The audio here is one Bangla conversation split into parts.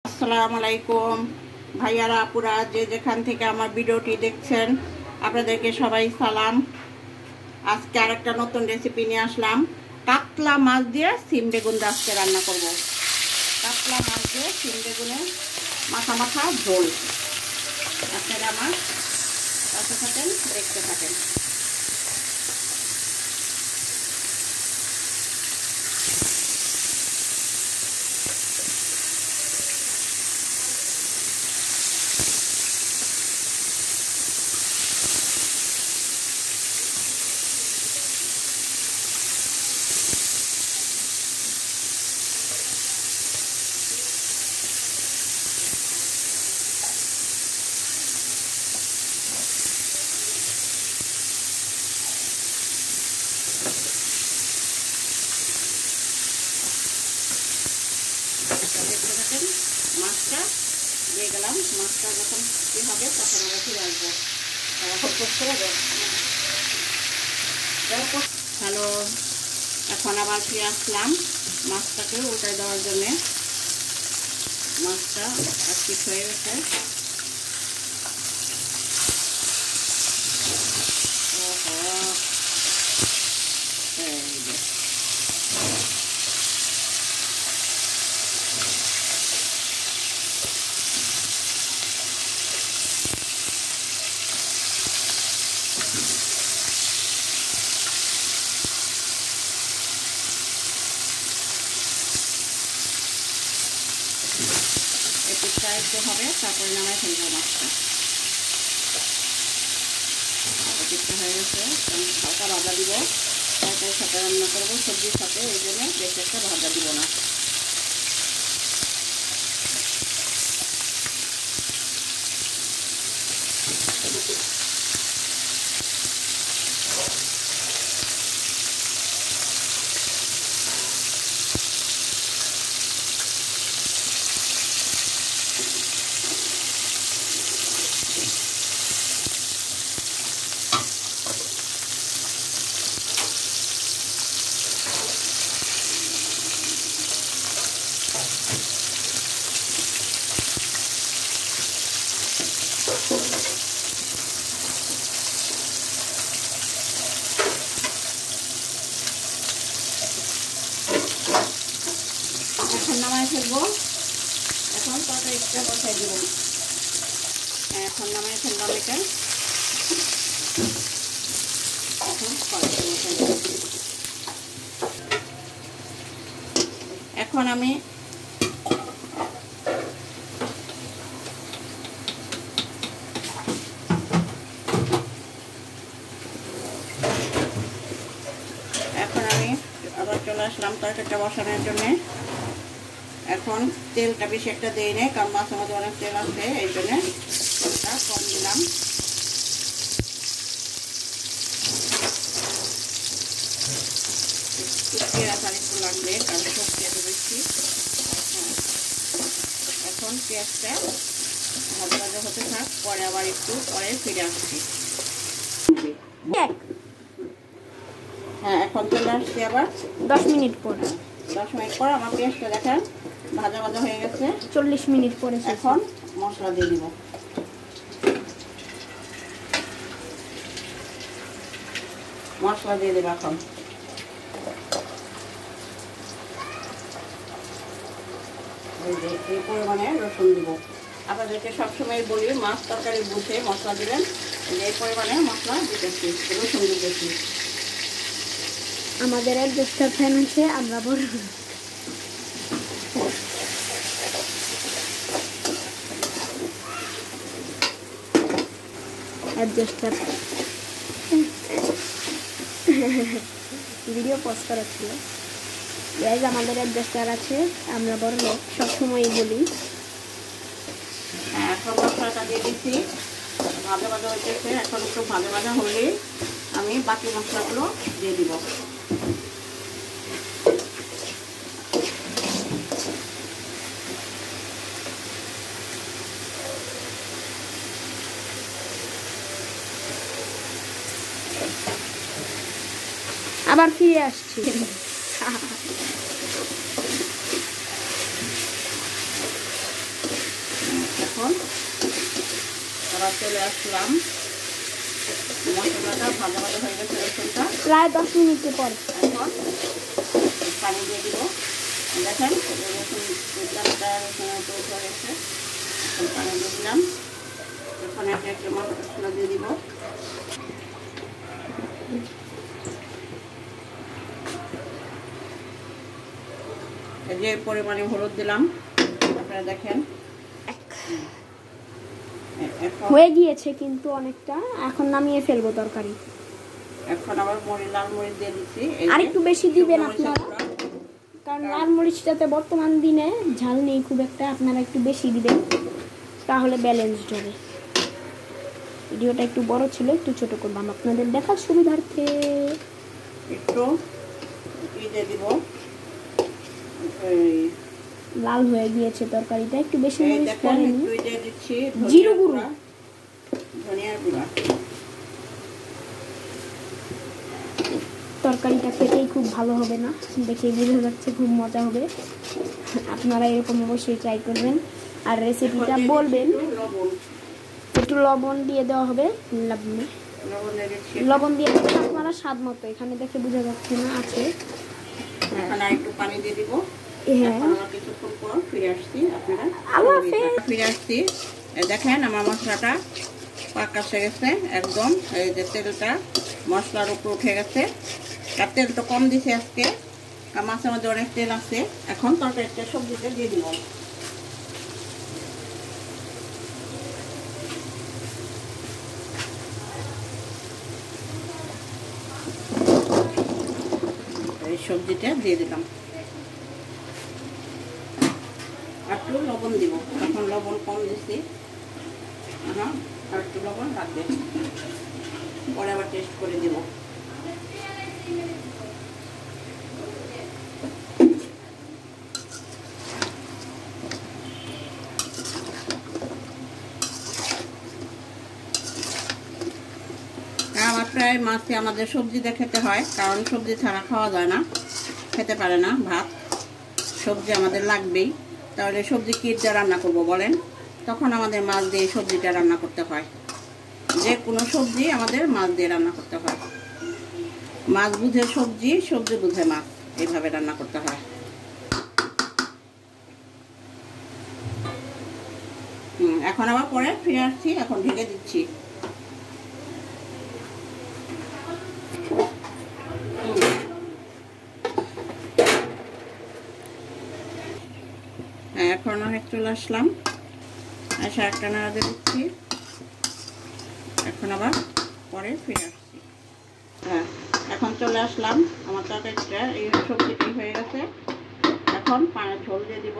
আসসালামু আলাইকুম ভাইয়ারা আপুরা, যে যেখান থেকে আমার ভিডিওটি দেখছেন আপনাদেরকে সবাই সালাম। আজকে আরেকটা নতুন রেসিপি নিয়ে আসলাম। কাতলা মাছ দিয়ে সিম বেগুন আজকে রান্না করব। কাতলা মাছ দিয়ে সিম বেগুনের মাথা মাথা ঝোল। আপনারা আমার কাছে থাকেন, দেখতে থাকেন। দেখতে থাকেন, মাছটা দিয়ে গেলাম। মাছটা যখন কি হবে তখন আমরা ফিরে আসবো। হ্যালো, এখন আবার ফিরে আসলাম মাছটাকে উল্টায় দেওয়ার জন্যে। মাছটা একটু হয়ে গেছে। একটু হবে, তারপরে নামাই ফেলবো মাছটা। পিঠটা হয়ে গেছে, হালকা ভাজা দিব। তরকারির সাথে রান্না করবো, সবজির সাথে, এই জন্য বেশি একটা ভাজা দিব না। এখন নামাই ফেলবো। এখন তরকারিটা বসাই দিব। এখন নামাই ফেললাম এটা। এখন আমি আবার চলে আসলাম তরকারিটা বসানোর জন্য। এখন তেলটা বেশি একটা দিই নাই, কারণ মাছের মধ্যে অনেক তেল আছে, এই জন্য তেলটা কম দিলাম। পেঁয়াজ আর একটু লাগবে, কারণ সবজি এত বেশি। এখন পেঁয়াজটা ভাজা ভাজা হতে থাক, পরে আবার একটু পরে ফিরে আসছি। হ্যাঁ, এখন চলে আসছি আবার 10 মিনিট পর। 10 মিনিট পর আমার পেঁয়াজটা দেখেন ভাজা ভাজা হয়ে গেছে। 40 মিনিট পরে এখন মশলা দিয়ে দিব। মশলা দিয়ে দেব এখন। এই পরিমাণে রসুন দিব। আপনাদেরকে সবসময় বলি, মাছ তরকারি বুঝে মশলা দিবেন। এই পরিমাণে মশলা দিতেছি, রসুন দিতেছি। আমাদের এক দশটা ফ্যান আছে, আমরা বড় ভিডিও পোস্ট করা ছিল। আমাদের এক দশটার আছে, আমরা বড় লোক, সবসময়ই বলি। এখন মশলাটা দিয়ে দিচ্ছি, ভাজা ভাজা হইতেছে। এখন একটু ভাজা ভাজা হলে আমি বাকি মশলাগুলো দিয়ে দিব। আবার ফিরে আসছি। এখন আবার চলে আসলাম, মশলাটা ভাজা ভাজা হয়ে গেছে, রসুনটা প্রায় 10 মিনিটের পর এখন পানি দিয়ে দিব। দেখেন রসুন হয়ে গেছে, এখন পানি দিয়ে দিলাম। এখন একটা মশলা দিয়ে দিব। যে পরিমাণে হলুদ দিলাম আপনারা দেখেন হয়ে গিয়েছে কিন্তু অনেকটা। এখন নামিয়ে ফেলবো তরকারি। এখন আবার লাল মরিচ দিয়ে দিচ্ছি, আর একটু বেশি দিবেন আপনারা, কারণ লাল মরিচটাতে বর্তমান দিনে ঝাল নেই খুব একটা, আপনারা একটু বেশি দিবেন তাহলে ব্যালেন্সড হবে। ভিডিওটা একটু বড় ছিল, একটু ছোট করলাম আপনাদের দেখার সুবিধার্থে। একটু দিয়ে দিব, লাল হয়ে গিয়েছে তরকারিটা, একটু বেশি মরিচ দেখেন পড়েনি। একটু দিয়ে দিচ্ছি জিরা গুঁড়ো, ধনিয়ার গুঁড়া। তরকারিটা খেতেই খুব ভালো হবে, না দেখে বোঝা যাচ্ছে খুব মজা হবে। আপনারা এরকম অবশ্যই ট্রাই করবেন আর রেসিপিটা বলবেন। একটু লবণ দিয়ে দেওয়া হবে, লবণ দিয়ে দেবেন আপনারা স্বাদ মতো। এখানে দেখে বোঝা যাচ্ছে না আছে। এখন আর একটু পানি দিয়ে দিব। হ্যাঁ, কিছুক্ষণ পর ফিরে আসছি, আপনারা ফিরে আসছি। দেখেন আমার মশলাটা পাকা হয়ে গেছে একদম। এই যে তেলটা মশলার উপর উঠে গেছে, আর তেল তো কম দিছে আজকে, মাছের মধ্যে অনেক তেল আছে। এখন তরকারিটা সবজিটা দিয়ে দিব। এই সবজিটা দিয়ে দিলাম, একটু লবণ দিব। এখন লবণ কম দিচ্ছি, হ্যাঁ আর একটু লবণ লাগবে, পরে আবার টেস্ট করে দিব। আমার প্রায় মাছে আমাদের সবজি দিয়ে খেতে হয়, কারণ সবজি ছাড়া খাওয়া যায় না, খেতে পারে না ভাত, সবজি আমাদের লাগবেই। তাহলে সবজি কি দিয়ে রান্না করবো বলেন? তখন আমাদের মাছ দিয়ে সবজিটা রান্না করতে হয়। যে কোনো সবজি আমাদের মাছ দিয়ে রান্না করতে হয়। মাছ বুঝে সবজি, সবজি বুঝে মাছ, এইভাবে রান্না করতে হয়। এখন আবার পরে ফিরে আসছি, এখন ঢেকে দিচ্ছি। এখন অনেক চলে আসলাম, এসে একটা নাড়া দিয়ে দিচ্ছি। এখন আবার পরে ফিরে আসছি। হ্যাঁ, এখন চলে আসলাম, আমার তরকারিটা এই সবজিটি হয়ে গেছে। এখন পানির ঝোল দিয়ে দিব।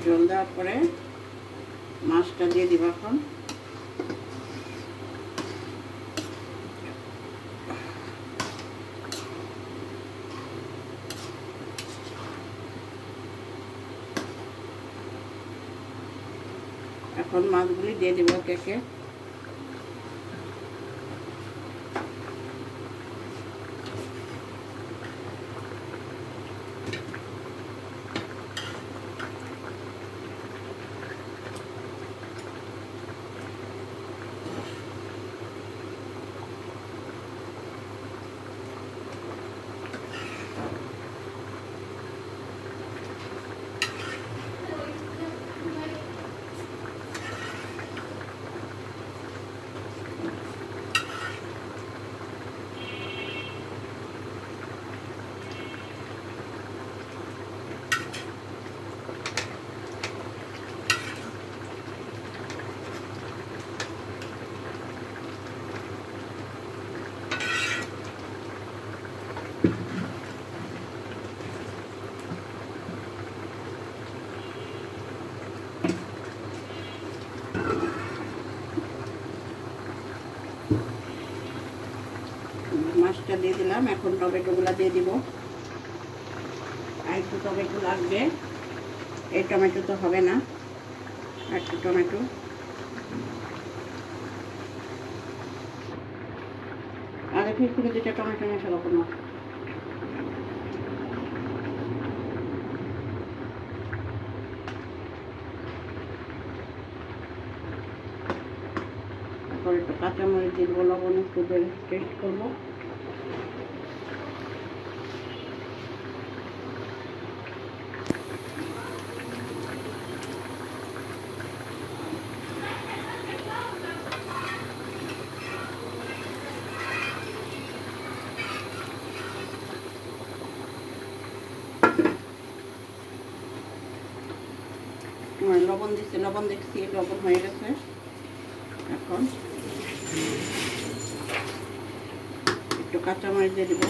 ঝোল দেওয়ার পরে মাছটা দিয়ে দিব। এখন মাছগুলি দিয়ে দিব একে। মাছটা দিয়ে দিলাম। এখন টমেটোগুলো দিয়ে দিব। আর একটু টমেটো লাগবে, এই টমেটো তো হবে না, একটা টমেটো, আর এর থেকে 2টা টমেটো মেশাবো কোনো। তারপর একটু কাঁচামরিচ দিয়ে দেবো, লবণ একটু টেস্ট করবো। লবণ দিচ্ছি, লবণ দেখছি লবণ হয়ে গেছে। এখন একটু কাঁচামরিচ দিয়ে দেবো।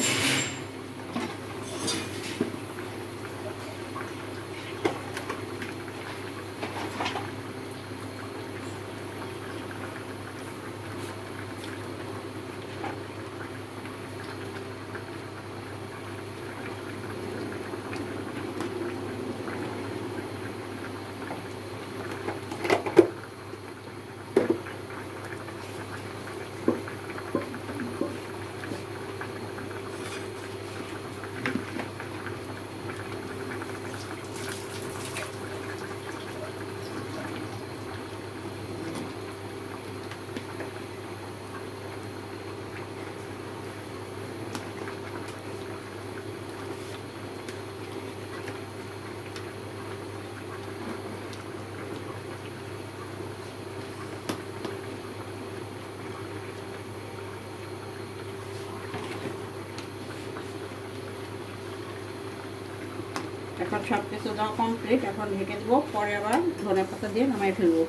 এখন সব কিছু দেওয়া কমপ্লিট। এখন ঢেকে দেবো, পরে আবার ধনে পাতা দিয়ে নামাই ফেলবো।